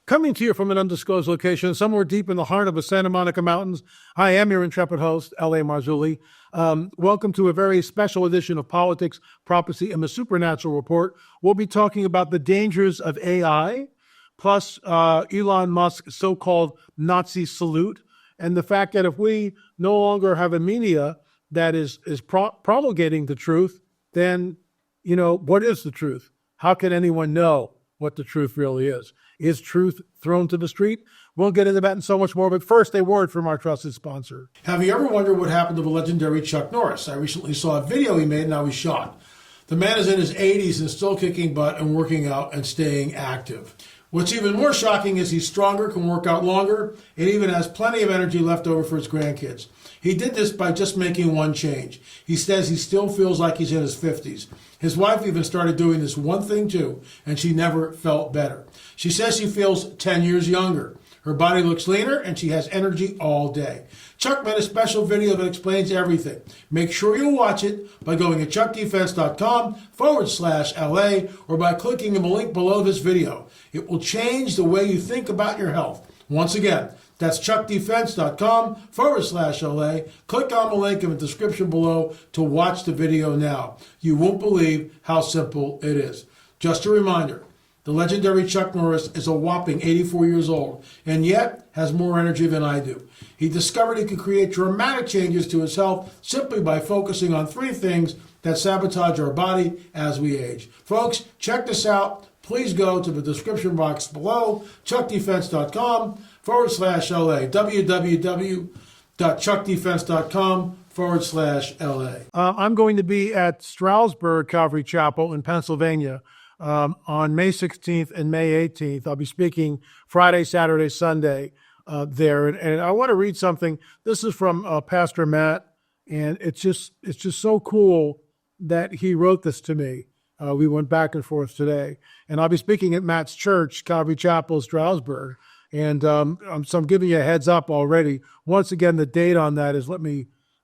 Coming to you from an undisclosed location, somewhere deep in the heart of the Santa Monica Mountains, I am your intrepid host, L.A. Marzulli. Welcome to a very special edition of Politics, Prophecy, and the Supernatural Report. We'll be talking about the dangers of AI, plus Elon Musk's so-called Nazi salute, and the fact that if we no longer have a media that is promulgating the truth, then, what is the truth? How can anyone know what the truth really is? Is truth thrown to the street? We'll get into that and so much more, but first, a word from our trusted sponsor. Have you ever wondered what happened to the legendary Chuck Norris? I recently saw a video he made and how he's shot. The man is in his 80s and still kicking butt and working out and staying active. What's even more shocking is he's stronger, can work out longer, and even has plenty of energy left over for his grandkids. He did this by just making one change. He says he still feels like he's in his 50s. His wife even started doing this one thing too, and she never felt better. She says she feels 10 years younger. Her body looks leaner, and she has energy all day. Chuck made a special video that explains everything. Make sure you watch it by going to chuckdefense.com/LA or by clicking the link below this video. It will change the way you think about your health. Once again, that's chuckdefense.com/LA. Click on the link in the description below to watch the video now. You won't believe how simple it is. Just a reminder, the legendary Chuck Norris is a whopping 84 years old and yet has more energy than I do. He discovered he could create dramatic changes to his health simply by focusing on 3 things that sabotage our body as we age. Folks, check this out. Please go to the description box below, chuckdefense.com/LA, www.chuckdefense.com/LA. I'm going to be at Stroudsburg Calvary Chapel in Pennsylvania on May 16th and May 18th. I'll be speaking Friday, Saturday, Sunday there. And I want to read something. This is from Pastor Matt, and it's just so cool that he wrote this to me. We went back and forth today. And I'll be speaking at Matt's church, Calvary Chapel, Stroudsburg. And so I'm giving you a heads up already. Once again, the date on that is,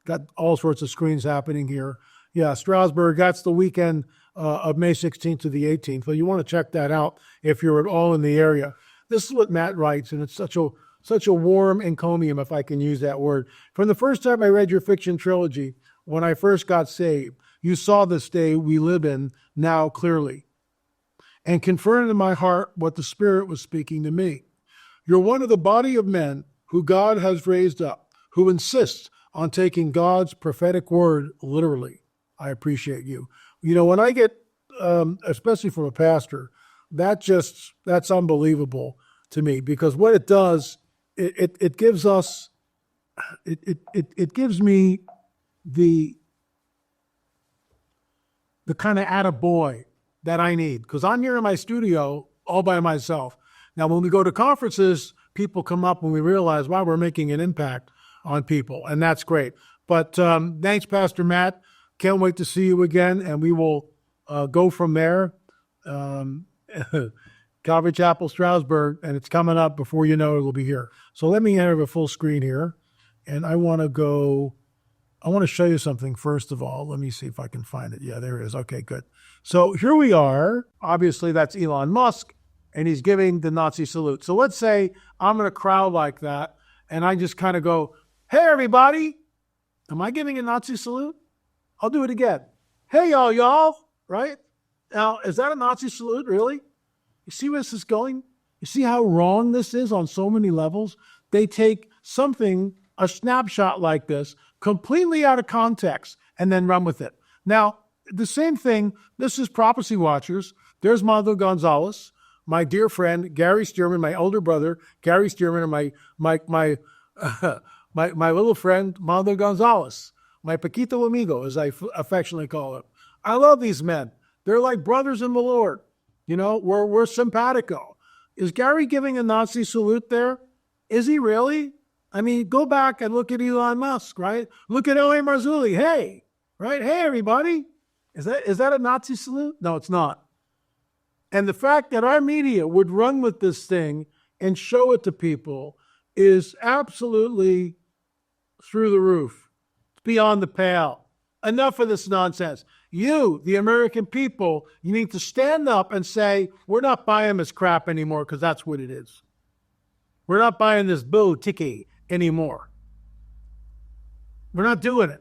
got all sorts of screens happening here. Yeah, Stroudsburg, that's the weekend of May 16th to the 18th. So you want to check that out if you're at all in the area. This is what Matt writes, and it's such a warm encomium, if I can use that word. From the first time I read your fiction trilogy, when I first got saved, you saw this day we live in now clearly and confirmed in my heart what the Spirit was speaking to me. You're one of the body of men who God has raised up, who insists on taking God's prophetic word literally. I appreciate you. When I get, especially from a pastor, that's unbelievable to me, because what it does, it gives us, it gives me the kind of attaboy that I need, because I'm here in my studio all by myself. Now, when we go to conferences, people come up and we realize, wow, we're making an impact on people, and that's great. But thanks, Pastor Matt. Can't wait to see you again, and we will go from there. Calvary Chapel, Stroudsburg, and it's coming up. Before you know it, it'll be here. So let me enter the full screen here, and I want to show you something first of all. Let me see if I can find it. Yeah, there it is. Okay, good. So here we are. Obviously, that's Elon Musk, and he's giving the Nazi salute. So let's say I'm in a crowd like that, and I just kind of go, hey, everybody. Am I giving a Nazi salute? I'll do it again. Hey, y'all, right? Now, is that a Nazi salute, really? You see where this is going? You see how wrong this is on so many levels? They take something, a snapshot like this, completely out of context, and then run with it. Now, the same thing, this is Prophecy Watchers. There's Mando Gonzalez, my dear friend, Gary Stearman, my older brother, Gary Stearman, and my little friend, Mando Gonzalez. My Paquito Amigo, as I affectionately call him. I love these men. They're like brothers in the Lord. We're simpatico. Is Gary giving a Nazi salute there? Is he really? I mean, go back and look at Elon Musk, right? Look at L.A. Marzulli. Hey, right? Hey, everybody. Is that a Nazi salute? No, it's not. And the fact that our media would run with this thing and show it to people is absolutely through the roof. Beyond the pale. Enough of this nonsense. You, the American people, you need to stand up and say, we're not buying this crap anymore, because that's what it is. We're not buying this bull ticket anymore. We're not doing it.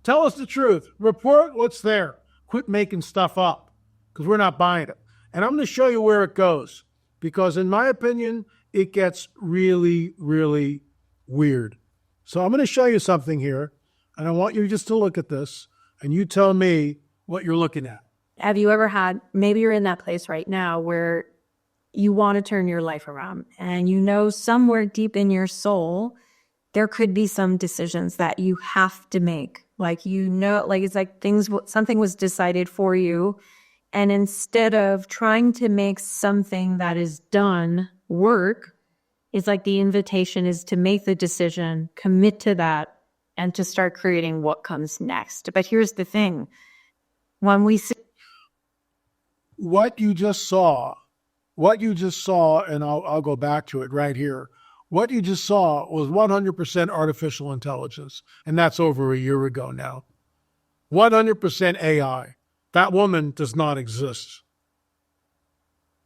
Tell us the truth. Report what's there. Quit making stuff up because we're not buying it. And I'm going to show you where it goes because, in my opinion, it gets really, really weird. So I'm going to show you something here, and I want you just to look at this, and you tell me what you're looking at. Have you ever had, maybe you're in that place right now where you want to turn your life around, and you know somewhere deep in your soul, there could be some decisions that you have to make. Like, you know, like it's like something was decided for you. And instead of trying to make something that is done work, it's like the invitation is to make the decision, commit to that, and to start creating what comes next. But here's the thing. When we see what you just saw, and I'll go back to it right here. What you just saw was 100% artificial intelligence, and that's over a year ago now. 100% AI. That woman does not exist.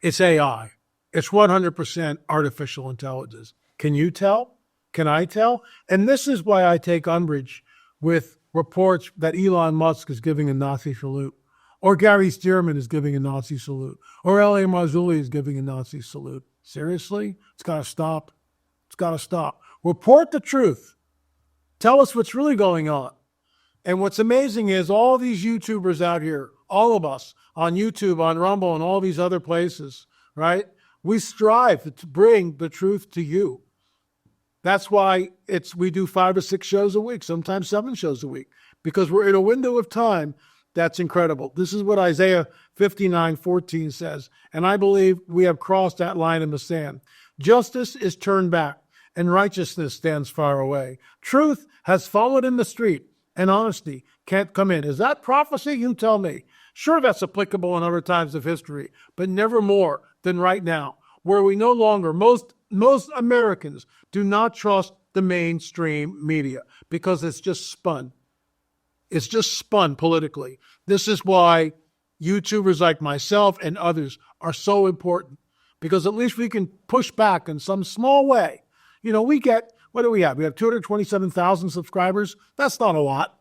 It's AI. It's 100% artificial intelligence. Can you tell? Can I tell? And this is why I take umbrage with reports that Elon Musk is giving a Nazi salute, or Gary Stearman is giving a Nazi salute, or L.A. Marzulli is giving a Nazi salute. Seriously? It's got to stop. It's got to stop. Report the truth. Tell us what's really going on. And what's amazing is all these YouTubers out here, all of us on YouTube, on Rumble, and all these other places, right? We strive to bring the truth to you. That's why we do 5 or 6 shows a week, sometimes 7 shows a week, because we're in a window of time that's incredible. This is what Isaiah 59:14 says, and I believe we have crossed that line in the sand. Justice is turned back, and righteousness stands far away. Truth has fallen in the street, and honesty can't come in. Is that prophecy? You tell me. Sure, that's applicable in other times of history, but never more than right now, where we no longer, most Americans do not trust the mainstream media because it's just spun. It's just spun politically. This is why YouTubers like myself and others are so important, because at least we can push back in some small way. You know, we get, what do we have? We have 227,000 subscribers. That's not a lot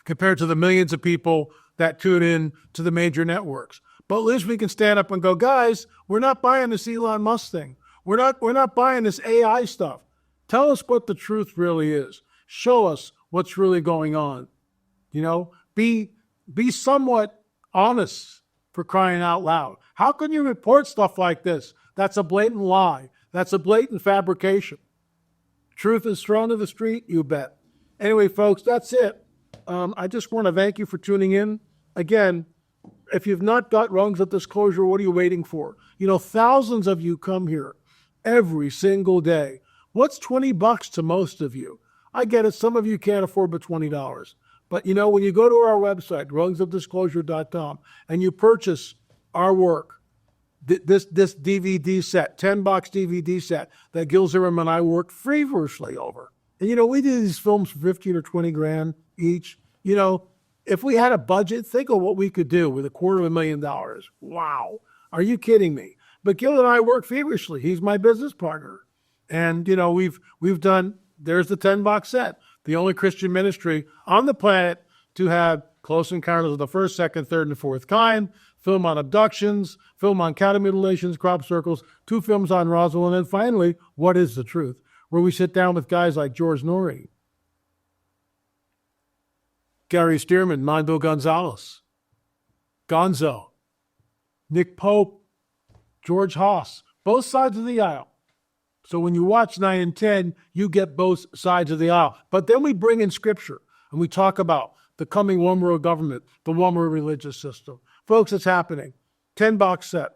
compared to the millions of people that tune in to the major networks. But at least we can stand up and go, guys, we're not buying this Elon Musk thing. We're not buying this AI stuff. Tell us what the truth really is. Show us what's really going on. You know, be somewhat honest, for crying out loud. How can you report stuff like this? That's a blatant lie. That's a blatant fabrication. Truth is thrown to the street, you bet. Anyway, folks, that's it. I just want to thank you for tuning in. Again, if you've not got rungs of disclosure, what are you waiting for? You know, thousands of you come here every single day. What's $20 to most of you? I get it. Some of you can't afford but $20. But, you know, when you go to our website, rungsofdisclosure.com, and you purchase our work, this DVD set, $10 DVD set that Gil Zimmerman and I worked feverishly over. And, you know, we did these films for 15 or 20 grand each. You know, if we had a budget, think of what we could do with $250,000. Wow. Are you kidding me? But Gil and I work feverishly. He's my business partner. And, you know, we've done, there's the 10-box set, the only Christian ministry on the planet to have Close Encounters of the First, Second, Third, and Fourth Kind, film on abductions, film on cattle mutilations, crop circles, 2 films on Roswell, and then finally, What is the Truth?, where we sit down with guys like George Norris, Gary Stearman, Mando Gonzalez, Gonzo, Nick Pope, George Haas, both sides of the aisle. So when you watch 9 and 10, you get both sides of the aisle. But then we bring in scripture and we talk about the coming one world government, the one world religious system. Folks, it's happening. 10-box set.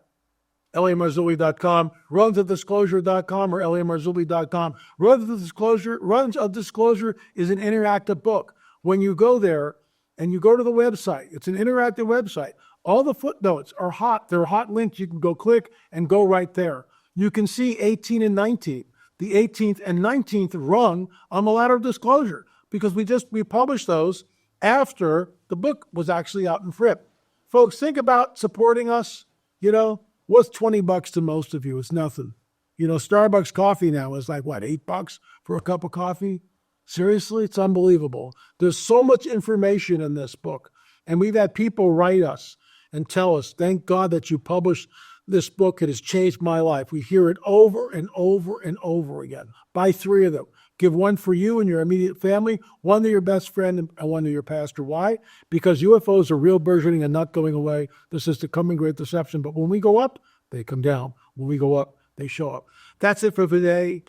LAMarzulli.com, runsofdisclosure.com, or LAMarzulli.com. Runs of Disclosure is an interactive book. When you go there and you go to the website, it's an interactive website. All the footnotes are hot. They're hot links. You can go click and go right there. You can see 18 and 19, the 18th and 19th rung on the ladder of disclosure, because we published those after the book was actually out in Fripp. Folks, think about supporting us. You know, what's $20 to most of you? It's nothing. Starbucks coffee now is like, what, $8 for a cup of coffee? Seriously? It's unbelievable. There's so much information in this book. And we've had people write us and tell us, thank God that you published this book. It has changed my life. We hear it over and over and over again. Buy 3 of them. Give one for you and your immediate family, one to your best friend, and one to your pastor. Why? Because UFOs are real, burgeoning, and not going away. This is the coming great deception. But when we go up, they come down. When we go up, they show up. That's it for today.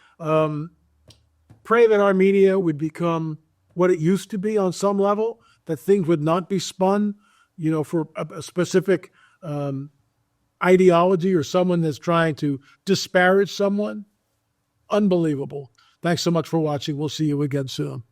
Pray that our media would become what it used to be on some level, that things would not be spun, for a specific ideology or someone that's trying to disparage someone. Unbelievable. Thanks so much for watching. We'll see you again soon.